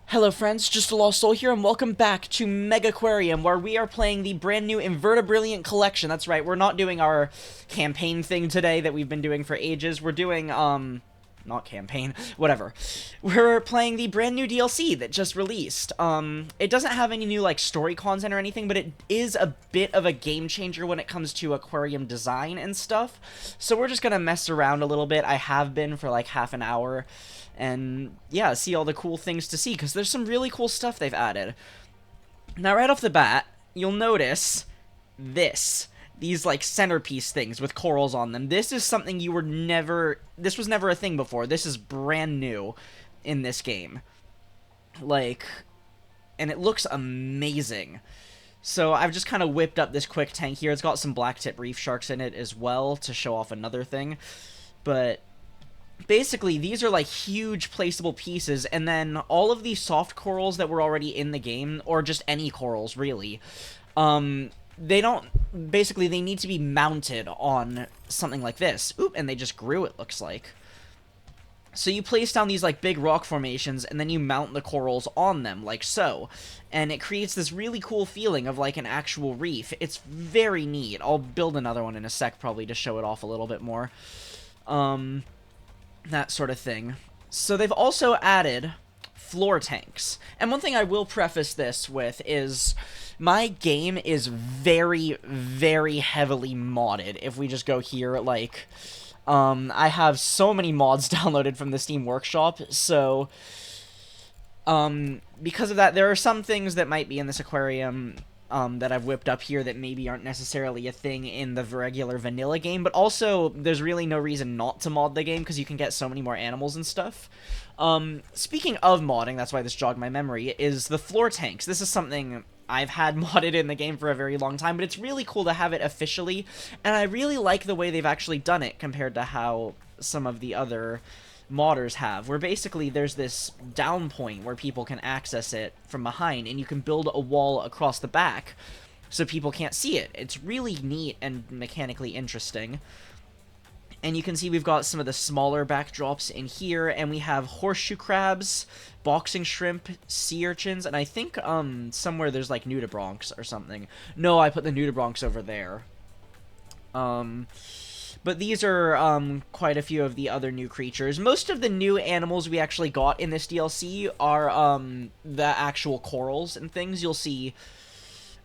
Hello friends, Just a Lost Soul here, and welcome back to Megaquarium, where we are playing the brand new Invertebrilliant Collection. That's right, we're not doing our campaign thing today that we've been doing for ages. We're doing, not campaign, whatever. We're playing the brand new DLC that just released. It doesn't have any new, like, story content or anything, but it is a bit of a game changer when it comes to aquarium design and stuff. So we're just gonna mess around a little bit. I have been for, like, half an hour. And, yeah, see all the cool things to see, because there's some really cool stuff they've added. Now, right off the bat, you'll notice these, like, centerpiece things with corals on them. This is something this was never a thing before. This is brand new in this game. Like, and it looks amazing. So, I've just kind of whipped up this quick tank here. It's got some blacktip reef sharks in it as well to show off another thing. But basically, these are like huge placeable pieces, and then all of these soft corals that were already in the game, or just any corals, really, they need to be mounted on something like this. Oop, and they just grew, it looks like. So you place down these, like, big rock formations, and then you mount the corals on them, like so. And it creates this really cool feeling of, like, an actual reef. It's very neat. I'll build another one in a sec, probably, to show it off a little bit more. That sort of thing. So they've also added floor tanks. And one thing I will preface this with is my game is very, very heavily modded. If we just go here, like, I have so many mods downloaded from the Steam Workshop, so, because of that, there are some things that might be in this aquarium that I've whipped up here that maybe aren't necessarily a thing in the regular vanilla game, but also there's really no reason not to mod the game because you can get so many more animals and stuff. Speaking of modding, that's why this jogged my memory, is the floor tanks. This is something I've had modded in the game for a very long time, but it's really cool to have it officially, and I really like the way they've actually done it compared to how some of the other modders have, where basically there's this down point where people can access it from behind, and you can build a wall across the back so people can't see it. It's really neat and mechanically interesting. And you can see we've got some of the smaller backdrops in here, and we have horseshoe crabs, boxing shrimp, sea urchins, and I think somewhere there's like nudibranchs or something. No, I put the nudibranchs over there. But these are quite a few of the other new creatures. Most of the new animals we actually got in this DLC are the actual corals and things. You'll see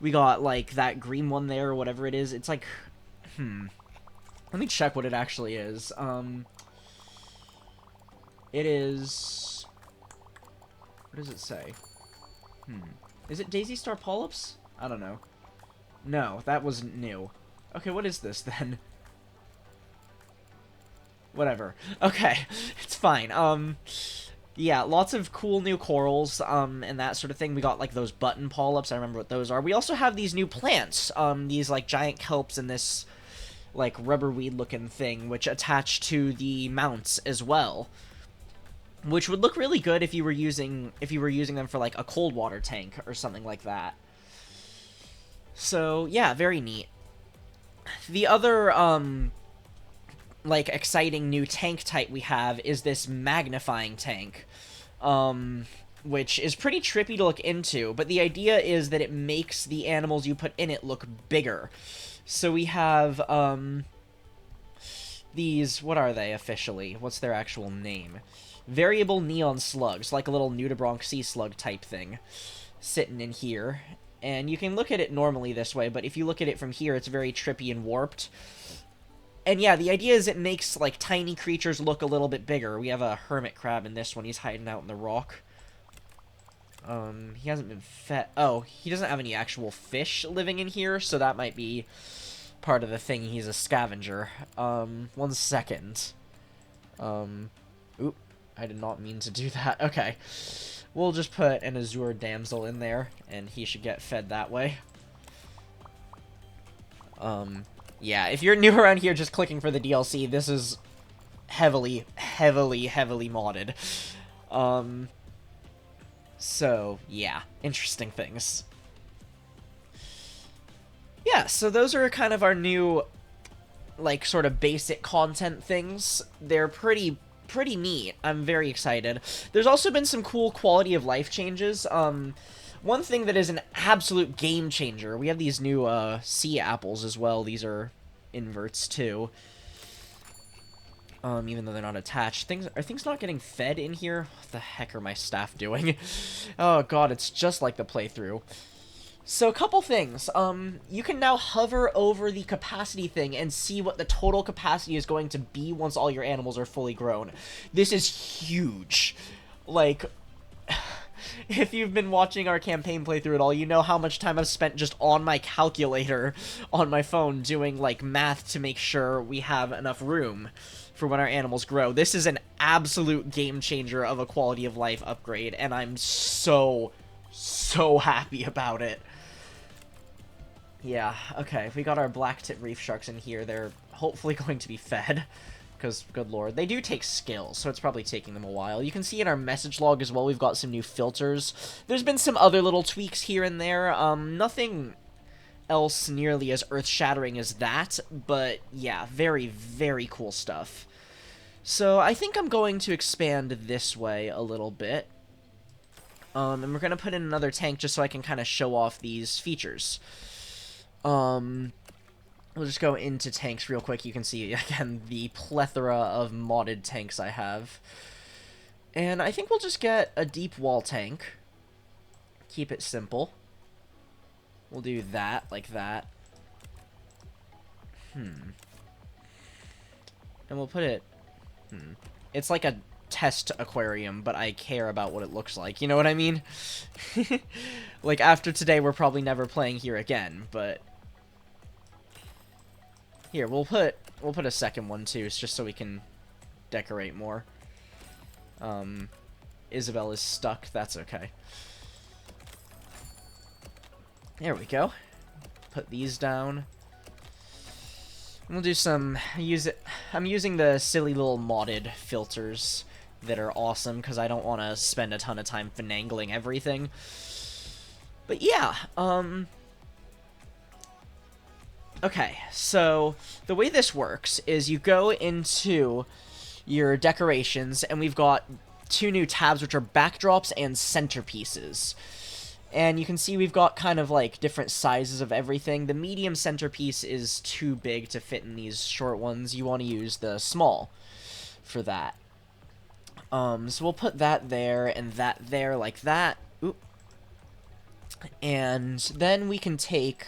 we got, like, that green one there or whatever it is. It's like, let me check what it actually is. It is... What does it say? Is it Daisy Star Polyps? I don't know. No, that was new. Okay, what is this then? Whatever. Okay, it's fine. Yeah, lots of cool new corals, and that sort of thing. We got, like, those button polyps. I remember what those are. We also have these new plants, these, like, giant kelps and this, like, rubber weed-looking thing, which attach to the mounts as well. Which would look really good if you were using them for, like, a cold water tank or something like that. So, yeah, very neat. The other, like, exciting new tank type we have is this Magnifying tank, which is pretty trippy to look into, but the idea is that it makes the animals you put in it look bigger. So we have, these, what are they officially? What's their actual name? Variable neon slugs, like a little nudibranch sea slug type thing, sitting in here. And you can look at it normally this way, but if you look at it from here, it's very trippy and warped. And yeah, the idea is it makes, like, tiny creatures look a little bit bigger. We have a hermit crab in this one. He's hiding out in the rock. He hasn't been fed. Oh, he doesn't have any actual fish living in here, so that might be part of the thing. He's a scavenger. 1 second. Oop, I did not mean to do that. Okay. We'll just put an azure damsel in there, and he should get fed that way. Yeah, if you're new around here just clicking for the DLC, this is heavily, heavily, heavily modded. So, yeah, interesting things. Yeah, so those are kind of our new, like, sort of basic content things. They're pretty pretty neat. I'm very excited. There's also been some cool quality of life changes. One thing that is an absolute game changer, we have these new sea apples as well. These are inverts too. Even though they're not attached. Are things not getting fed in here? What the heck are my staff doing? Oh god, it's just like the playthrough. So, a couple things. You can now hover over the capacity thing and see what the total capacity is going to be once all your animals are fully grown. This is huge. Like, if you've been watching our campaign playthrough at all, you know how much time I've spent just on my calculator on my phone doing, like, math to make sure we have enough room for when our animals grow. This is an absolute game changer of a quality of life upgrade, and I'm so happy about it. Yeah, okay, we got our black-tip reef sharks in here. They're hopefully going to be fed, because, good lord, they do take skills, so it's probably taking them a while. You can see in our message log as well, we've got some new filters. There's been some other little tweaks here and there, nothing else nearly as earth-shattering as that, but yeah, very, very cool stuff. So, I think I'm going to expand this way a little bit. And we're going to put in another tank just so I can kind of show off these features. We'll just go into tanks real quick. You can see, again, the plethora of modded tanks I have. And I think we'll just get a deep wall tank. Keep it simple. We'll do that, like that. And we'll put it... It's like a test aquarium, but I care about what it looks like. You know what I mean? Like, after today, we're probably never playing here again, but... Here, we'll put a second one, too, just so we can decorate more. Isabel is stuck. That's okay. There we go. Put these down. We'll do some... I'm using the silly little modded filters that are awesome, because I don't want to spend a ton of time finagling everything. But yeah, okay, so the way this works is you go into your decorations, and we've got two new tabs, which are backdrops and centerpieces. And you can see we've got kind of like different sizes of everything. The medium centerpiece is too big to fit in these short ones. You want to use the small for that. So we'll put that there and that there like that. Oop. And then we can take...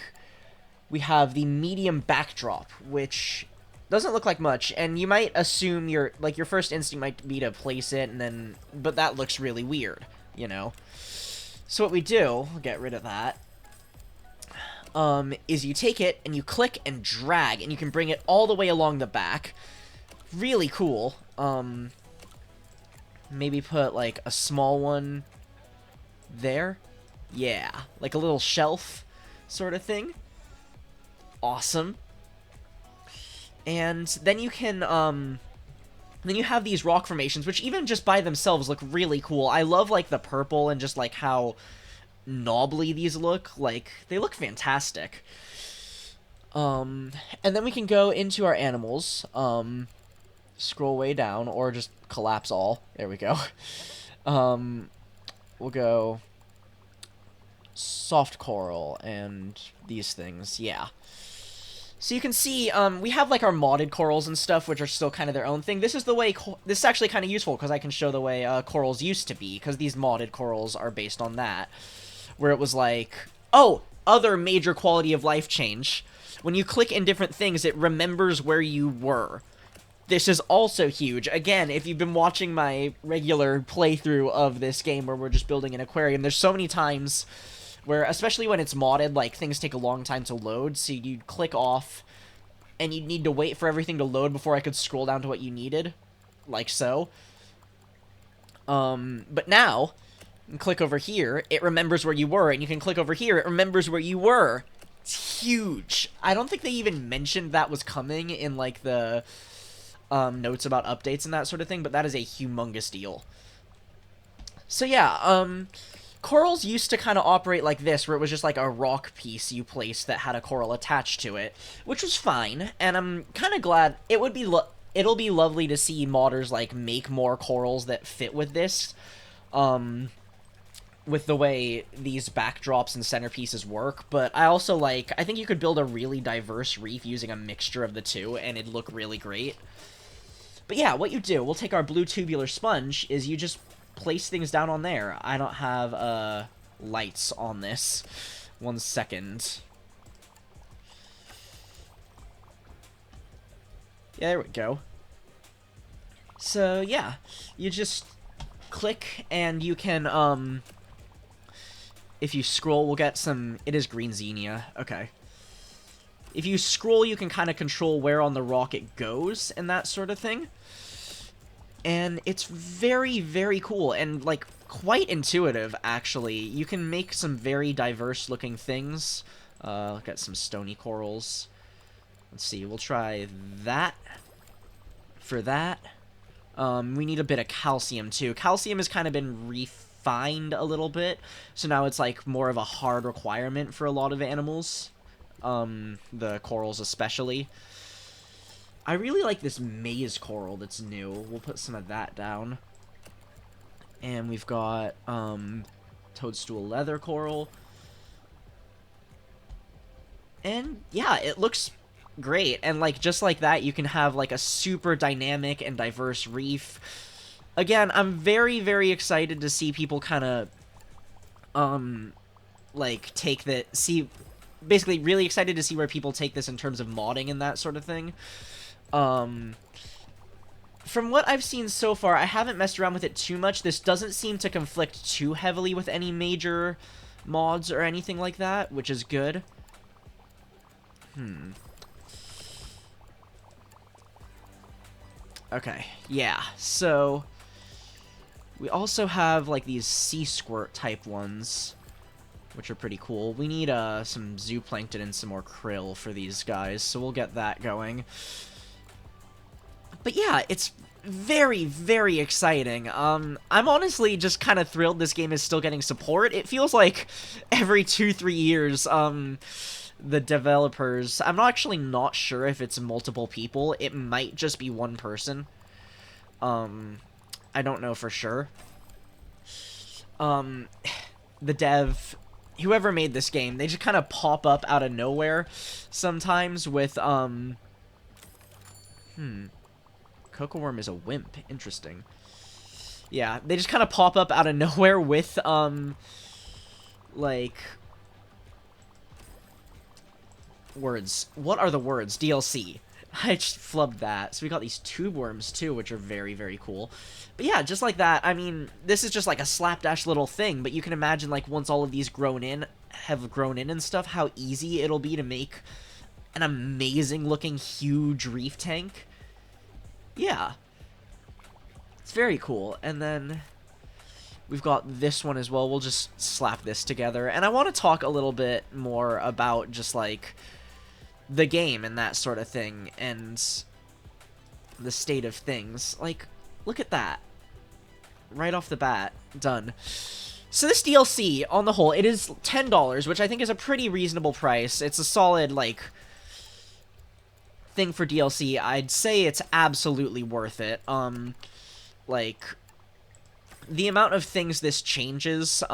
We have the medium backdrop, which doesn't look like much, and you might assume your first instinct might be to place it, and then... But that looks really weird, you know? So what we do, we'll get rid of that, is you take it, and you click and drag, and you can bring it all the way along the back. Really cool. Maybe put, like, a small one there. Yeah, like a little shelf sort of thing. Awesome. And then you can, then you have these rock formations, which even just by themselves look really cool. I love, like, the purple and just, like, how knobbly these look. Like, they look fantastic. And then we can go into our animals. Scroll way down, or just collapse all. There we go. We'll go soft coral and these things. Yeah. So you can see, we have, like, our modded corals and stuff, which are still kind of their own thing. This is the way... This is actually kind of useful, because I can show the way corals used to be, because these modded corals are based on that. Where it was like... Oh! Other major quality of life change. When you click in different things, it remembers where you were. This is also huge. Again, if you've been watching my regular playthrough of this game, where we're just building an aquarium, there's so many times... where, especially when it's modded, like, things take a long time to load, so you'd click off, and you'd need to wait for everything to load before I could scroll down to what you needed, like so. But now, you can click over here, it remembers where you were, and you can click over here, it remembers where you were. It's huge. I don't think they even mentioned that was coming in, like, the notes about updates and that sort of thing, but that is a humongous deal. So yeah, corals used to kind of operate like this, where it was just like a rock piece you placed that had a coral attached to it, which was fine, and I'm kind of glad. It would be it'll be lovely to see modders, like, make more corals that fit with this. With the way these backdrops and centerpieces work, but I also I think you could build a really diverse reef using a mixture of the two, and it'd look really great. But yeah, what you do, we'll take our blue tubular sponge, is you just place things down on there. I don't have, lights on this. 1 second. Yeah, there we go. So, yeah, you just click, and you can, if you scroll, we'll get some... It is green xenia. Okay. If you scroll, you can kind of control where on the rock it goes and that sort of thing. And it's very, very cool and, like, quite intuitive, actually. You can make some very diverse-looking things. Look at some stony corals. Let's see, we'll try that for that. We need a bit of calcium, too. Calcium has kind of been refined a little bit, so now it's, like, more of a hard requirement for a lot of animals. The corals especially. I really like this maze coral that's new. We'll put some of that down. And we've got, toadstool leather coral. And, yeah, it looks great. And, like, just like that, you can have, like, a super dynamic and diverse reef. Again, I'm very, very excited to see people kind of, like, take the... Basically, really excited to see where people take this in terms of modding and that sort of thing. From what I've seen so far, I haven't messed around with it too much. This doesn't seem to conflict too heavily with any major mods or anything like that, which is good. Okay, yeah, so... We also have, like, these sea squirt type ones, which are pretty cool. We need, some zooplankton and some more krill for these guys, so we'll get that going. But yeah, it's very, very exciting. I'm honestly just kind of thrilled this game is still getting support. It feels like every 2-3 years, the developers... I'm actually not sure if it's multiple people. It might just be one person. I don't know for sure. The dev... Whoever made this game, they just kind of pop up out of nowhere sometimes with, Cocoa worm is a wimp. Interesting. Yeah, they just kind of pop up out of nowhere with, like... Words. What are the words? DLC. I just flubbed that. So we got these tube worms, too, which are very, very cool. But yeah, just like that, I mean, this is just like a slapdash little thing, but you can imagine, like, once all of these have grown in and stuff, how easy it'll be to make an amazing-looking, huge reef tank. Yeah. It's very cool. And then we've got this one as well. We'll just slap this together. And I want to talk a little bit more about just, like, the game and that sort of thing, and the state of things. Like, look at that. Right off the bat. Done. So this DLC, on the whole, it is $10, which I think is a pretty reasonable price. It's a solid, like, thing for DLC. I'd say it's absolutely worth it. Like, the amount of things this changes,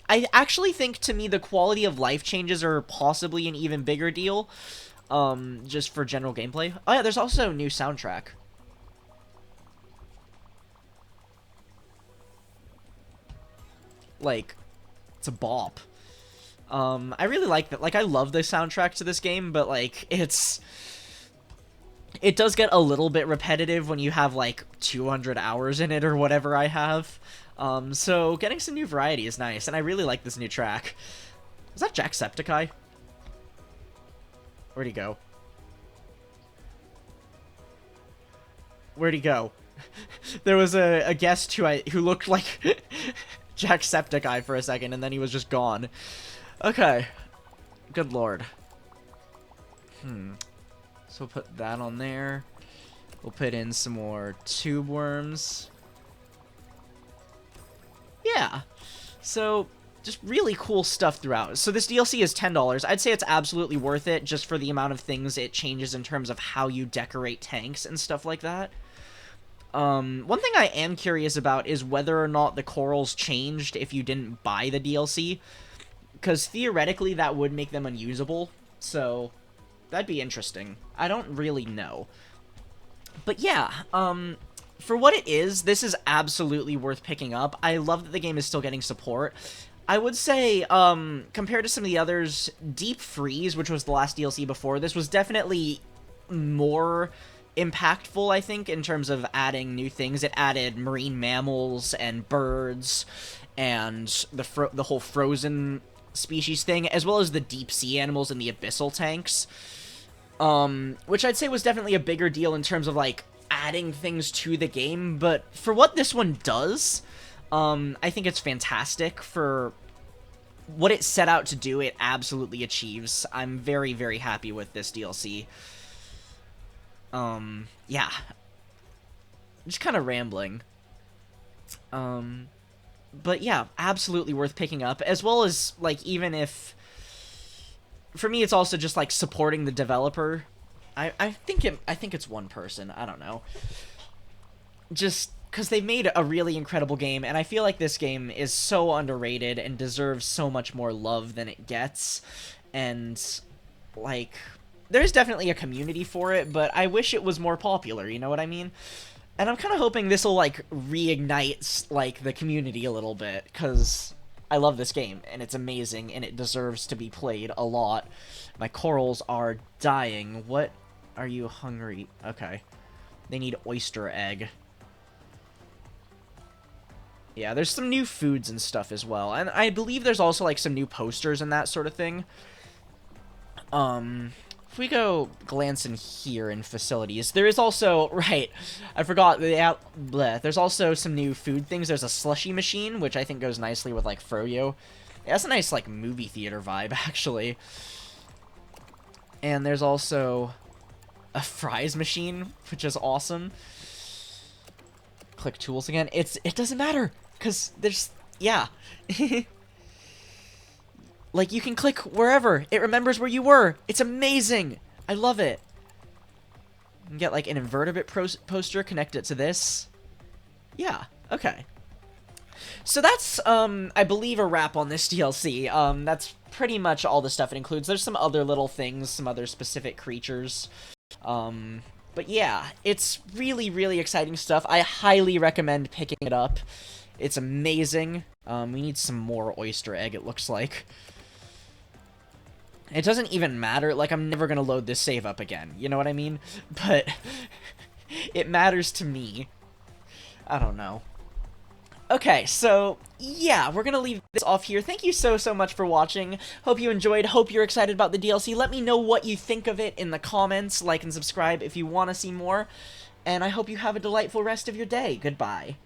I actually think, to me, the quality of life changes are possibly an even bigger deal, just for general gameplay. Oh yeah, there's also a new soundtrack. Like, it's a bop. I really like that. Like, I love the soundtrack to this game, but, like, it does get a little bit repetitive when you have, like, 200 hours in it or whatever I have. So getting some new variety is nice, and I really like this new track. Is that Jacksepticeye? Where'd he go? Where'd he go? There was a guest who looked like Jacksepticeye for a second, and then he was just gone. Okay. Good lord. So we'll put that on there. We'll put in some more tube worms. Yeah. So, just really cool stuff throughout. So this DLC is $10. I'd say it's absolutely worth it just for the amount of things it changes in terms of how you decorate tanks and stuff like that. One thing I am curious about is whether or not the corals changed if you didn't buy the DLC, because theoretically that would make them unusable, so that'd be interesting. I don't really know. But yeah, for what it is, this is absolutely worth picking up. I love that the game is still getting support. I would say, compared to some of the others, Deep Freeze, which was the last DLC before this, was definitely more impactful, I think, in terms of adding new things. It added marine mammals and birds and the whole frozen species thing, as well as the deep sea animals and the abyssal tanks, which I'd say was definitely a bigger deal in terms of, like, adding things to the game. But for what this one does, I think it's fantastic. For what it set out to do, it absolutely achieves. I'm very, very happy with this DLC. Yeah. Just kind of rambling. But yeah, absolutely worth picking up, as well as, like, even if... For me, it's also just, like, supporting the developer. I think it's one person, I don't know. Just because they've made a really incredible game, and I feel like this game is so underrated and deserves so much more love than it gets. And, like, there's definitely a community for it, but I wish it was more popular, you know what I mean? And I'm kind of hoping this will, like, reignite, like, the community a little bit, because I love this game, and it's amazing, and it deserves to be played a lot. My corals are dying. What? Are you hungry? Okay. They need oyster egg. Yeah, there's some new foods and stuff as well. And I believe there's also, like, some new posters and that sort of thing. If we go glance in here in facilities, there is also, right, I forgot, there's also some new food things. There's a slushy machine, which I think goes nicely with, like, Froyo. Yeah, that's a nice, like, movie theater vibe, actually. And there's also a fries machine, which is awesome. Click tools again. It doesn't matter, because there's, yeah. Like, you can click wherever. It remembers where you were. It's amazing. I love it. You can get, like, an invertebrate poster, connect it to this. Yeah, okay. So that's, I believe, a wrap on this DLC. That's pretty much all the stuff it includes. There's some other little things, some other specific creatures. But yeah, it's really, really exciting stuff. I highly recommend picking it up. It's amazing. We need some more oyster egg, it looks like. It doesn't even matter. Like, I'm never gonna load this save up again. You know what I mean? But it matters to me. I don't know. Okay, so, yeah, we're gonna leave this off here. Thank you so much for watching. Hope you enjoyed. Hope you're excited about the DLC. Let me know what you think of it in the comments. Like and subscribe if you want to see more. And I hope you have a delightful rest of your day. Goodbye.